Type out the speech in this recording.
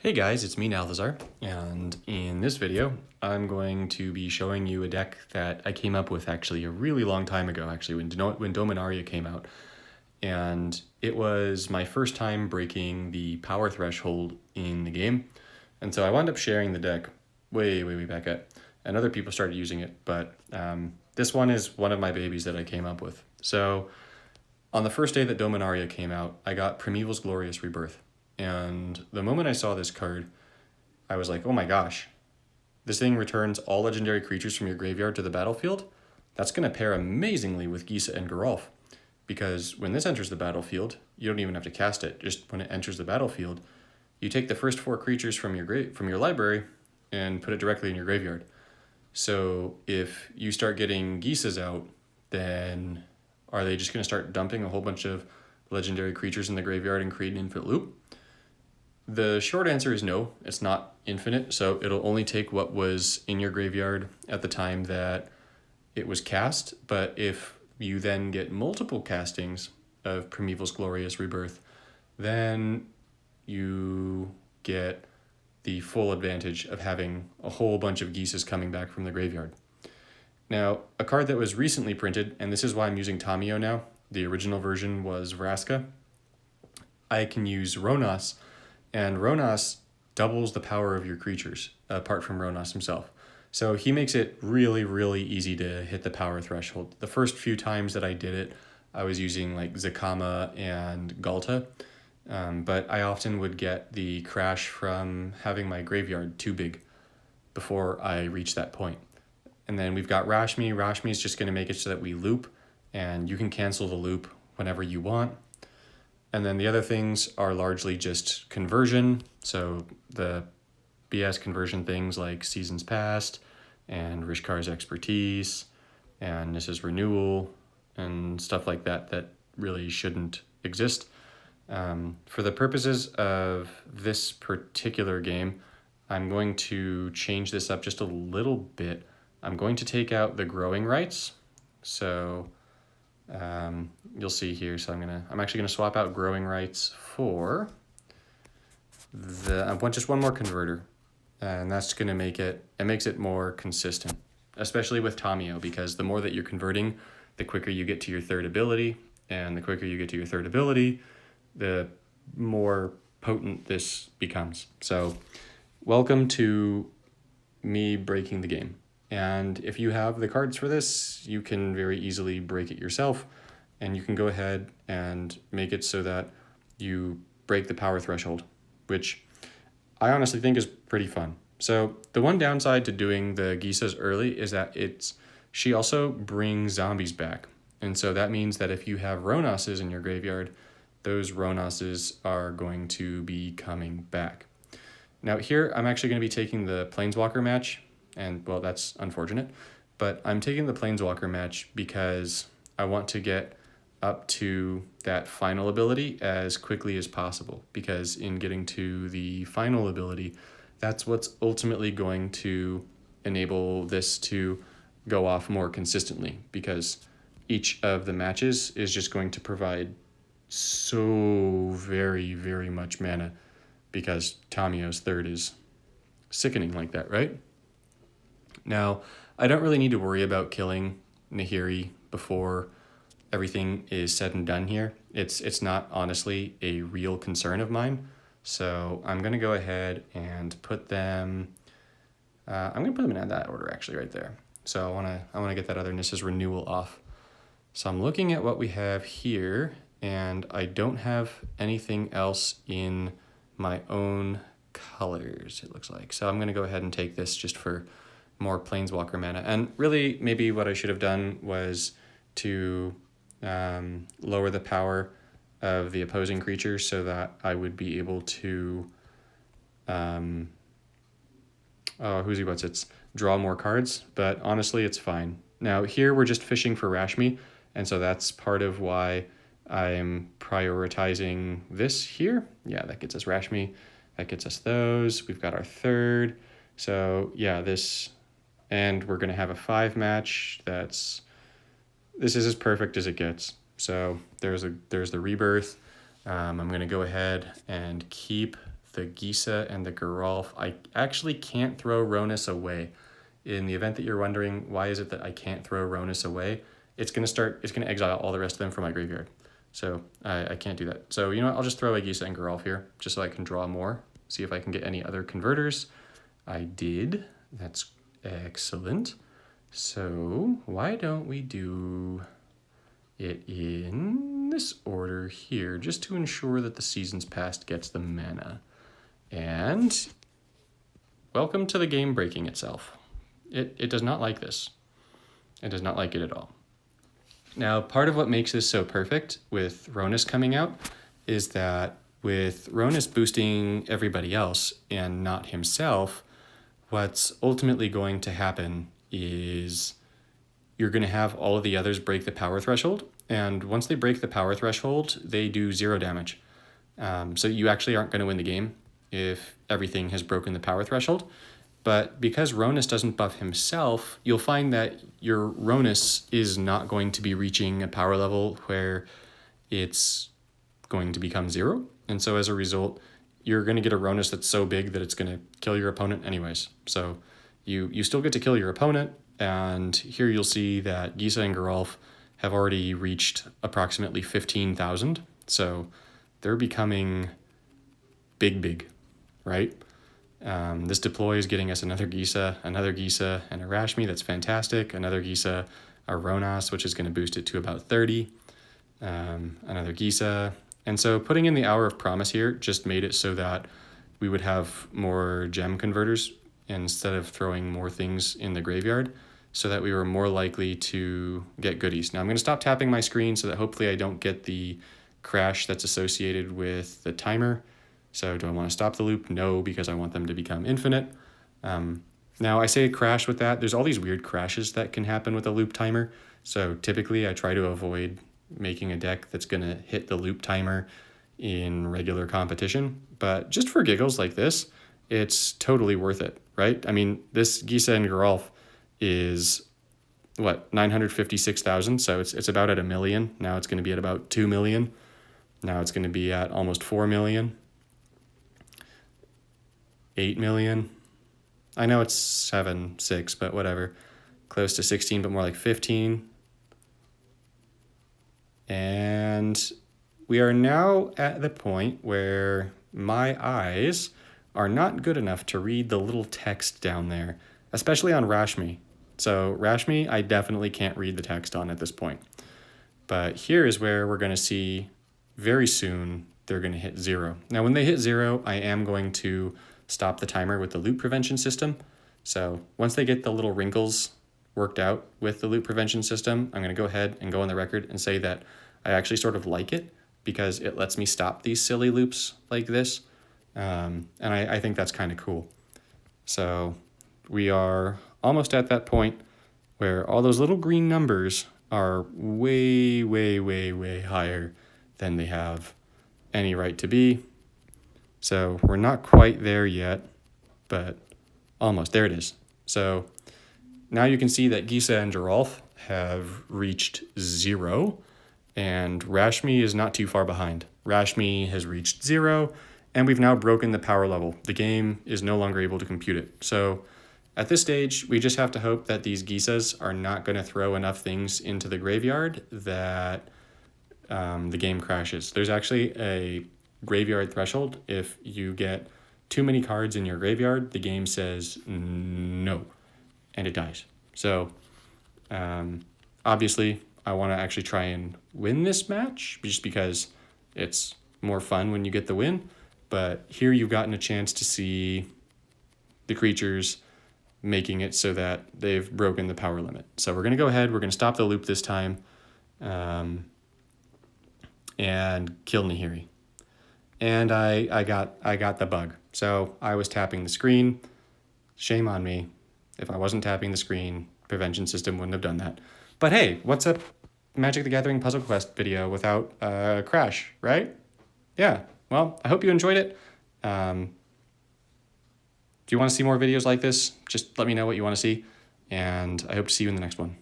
Hey guys, it's me Nalthazar, and in this video I'm going to be showing you a deck that I came up with actually a really long time ago, when Dominaria came out. And it was my first time breaking the power threshold in the game. And so I wound up sharing the deck way back at, and other people started using it, but this one is one of my babies that I came up with. So on the first day that Dominaria came out, I got Primeval's Glorious Rebirth. And the moment I saw this card, I was like, oh my gosh, this thing returns all legendary creatures from your graveyard to the battlefield? That's going to pair amazingly with Gisa and Geralf, because when this enters the battlefield, you don't even have to cast it. Just when it enters the battlefield, you take the first 4 creatures from your library and put it directly in your graveyard. So if you start getting Gisas out, then are they just going to start dumping a whole bunch of legendary creatures in the graveyard and create an infinite loop? The short answer is no, it's not infinite, so it'll only take what was in your graveyard at the time that it was cast, but if you then get multiple castings of Primeval's Glorious Rebirth, then you get the full advantage of having a whole bunch of Gisas coming back from the graveyard. Now, a card that was recently printed, and this is why I'm using Tamiyo now, the original version was Vraska. I can use Rhonas, and Rhonas doubles the power of your creatures, apart from Rhonas himself. So he makes it really easy to hit the power threshold. The first few times that I did it, I was using like Zakama and Galta, but I often would get the crash from having my graveyard too big before I reach that point. And then we've got Rashmi. Rashmi is just going to make it so that we loop, and you can cancel the loop whenever you want. And then the other things are largely just conversion. So the BS conversion things like Seasons Past and Rishkar's Expertise and this is Renewal and stuff like that that really shouldn't exist. For the purposes of this particular game, I'm going to change this up just a little bit. I'm going to take out the growing rights. So you'll see here. So I'm actually gonna swap out growing rights for I want just one more converter, and that's gonna make it makes it more consistent, especially with Tamiyo, because the more that you're converting, the quicker you get to your third ability, and the quicker you get to your third ability, the more potent this becomes. So welcome to me breaking the game. And if you have the cards for this, you can very easily break it yourself, and you can go ahead and make it so that you break the power threshold, which I honestly think is pretty fun. So the one downside to doing the Gisas early is that she also brings zombies back. And so that means that if you have Rhonases in your graveyard, those Rhonases are going to be coming back. Now here, I'm actually going to be taking the Planeswalker match. And, well, that's unfortunate. But I'm taking the Planeswalker match because I want to get up to that final ability as quickly as possible. Because in getting to the final ability, that's what's ultimately going to enable this to go off more consistently. Because each of the matches is just going to provide so very much mana. Because Tamiyo's third is sickening like that, right? Now, I don't really need to worry about killing Nahiri before everything is said and done here. It's not honestly a real concern of mine. So I'm going to go ahead and put them... I'm going to put them in that order, actually, right there. So I want to get that other This is Renewal off. So I'm looking at what we have here, and I don't have anything else in my own colors, it looks like. So I'm going to go ahead and take this just for more Planeswalker mana. And really, maybe what I should have done was to lower the power of the opposing creature so that I would be able to draw more cards, but honestly, it's fine. Now here we're just fishing for Rashmi, and so that's part of why I'm prioritizing this here. Yeah, that gets us Rashmi, that gets us those. We've got our third. So yeah, and we're going to have a 5 match. This is as perfect as it gets. So there's the rebirth. I'm going to go ahead and keep the Gisa and the Geralf, I actually can't throw Rhonas away. In the event that you're wondering, why is it that I can't throw Rhonas away? It's going to exile all the rest of them from my graveyard. So I can't do that. So you know what, I'll just throw a Gisa and Geralf here, just so I can draw more, see if I can get any other converters. I did. That's excellent. So why don't we do it in this order here, just to ensure that the Seasons Past gets the mana. And welcome to the game breaking itself. It does not like this. It does not like it at all. Now, part of what makes this so perfect with Rhonas coming out is that with Rhonas boosting everybody else and not himself, what's ultimately going to happen is you're going to have all of the others break the power threshold. And once they break the power threshold, they do 0 damage. So you actually aren't going to win the game if everything has broken the power threshold. But because Rhonas doesn't buff himself, you'll find that your Rhonas is not going to be reaching a power level where it's going to become 0. And so as a result, you're going to get a Rhonas that's so big that it's going to kill your opponent anyways. So you still get to kill your opponent. And here you'll see that Gisa and Geralf have already reached approximately 15,000. So they're becoming big, right? This deploy is getting us another Gisa, and a Rashmi. That's fantastic. Another Gisa, a Rhonas, which is going to boost it to about 30. Another Gisa. And so putting in the Hour of Promise here just made it so that we would have more gem converters instead of throwing more things in the graveyard, so that we were more likely to get goodies. Now I'm going to stop tapping my screen so that hopefully I don't get the crash that's associated with the timer. So do I want to stop the loop? No, because I want them to become infinite. Now I say crash with that. There's all these weird crashes that can happen with a loop timer. So typically I try to avoid making a deck that's going to hit the loop timer in regular competition. But just for giggles like this, it's totally worth it, right? I mean, this Gisa and Geralf is, 956,000. So it's about at 1 million. Now it's going to be at about 2 million. Now it's going to be at almost 4 million. 8 million. I know it's 6, but whatever. Close to 16, but more like 15. And we are now at the point where my eyes are not good enough to read the little text down there, especially on Rashmi. So Rashmi, I definitely can't read the text on at this point. But here is where we're going to see very soon they're going to hit 0. Now, when they hit 0, I am going to stop the timer with the loop prevention system. So once they get the little wrinkles worked out with the loop prevention system, I'm going to go ahead and go on the record and say that I actually sort of like it because it lets me stop these silly loops like this. And I think that's kind of cool. So we are almost at that point where all those little green numbers are way higher than they have any right to be. So we're not quite there yet, but almost. There it is. So now you can see that Gisa and Geralf have reached 0, and Rashmi is not too far behind. Rashmi has reached 0, and we've now broken the power level. The game is no longer able to compute it. So at this stage, we just have to hope that these Gisas are not going to throw enough things into the graveyard that the game crashes. There's actually a graveyard threshold. If you get too many cards in your graveyard, the game says no, and it dies. So obviously, I want to actually try and win this match just because it's more fun when you get the win. But here you've gotten a chance to see the creatures making it so that they've broken the power limit. So we're going to go ahead, we're going to stop the loop this time, and kill Nahiri. And I got the bug. So I was tapping the screen. Shame on me. If I wasn't tapping the screen, prevention system wouldn't have done that. But hey, what's a Magic the Gathering Puzzle Quest video without a crash, right? Yeah, well, I hope you enjoyed it. If you want to see more videos like this, just let me know what you want to see, and I hope to see you in the next one.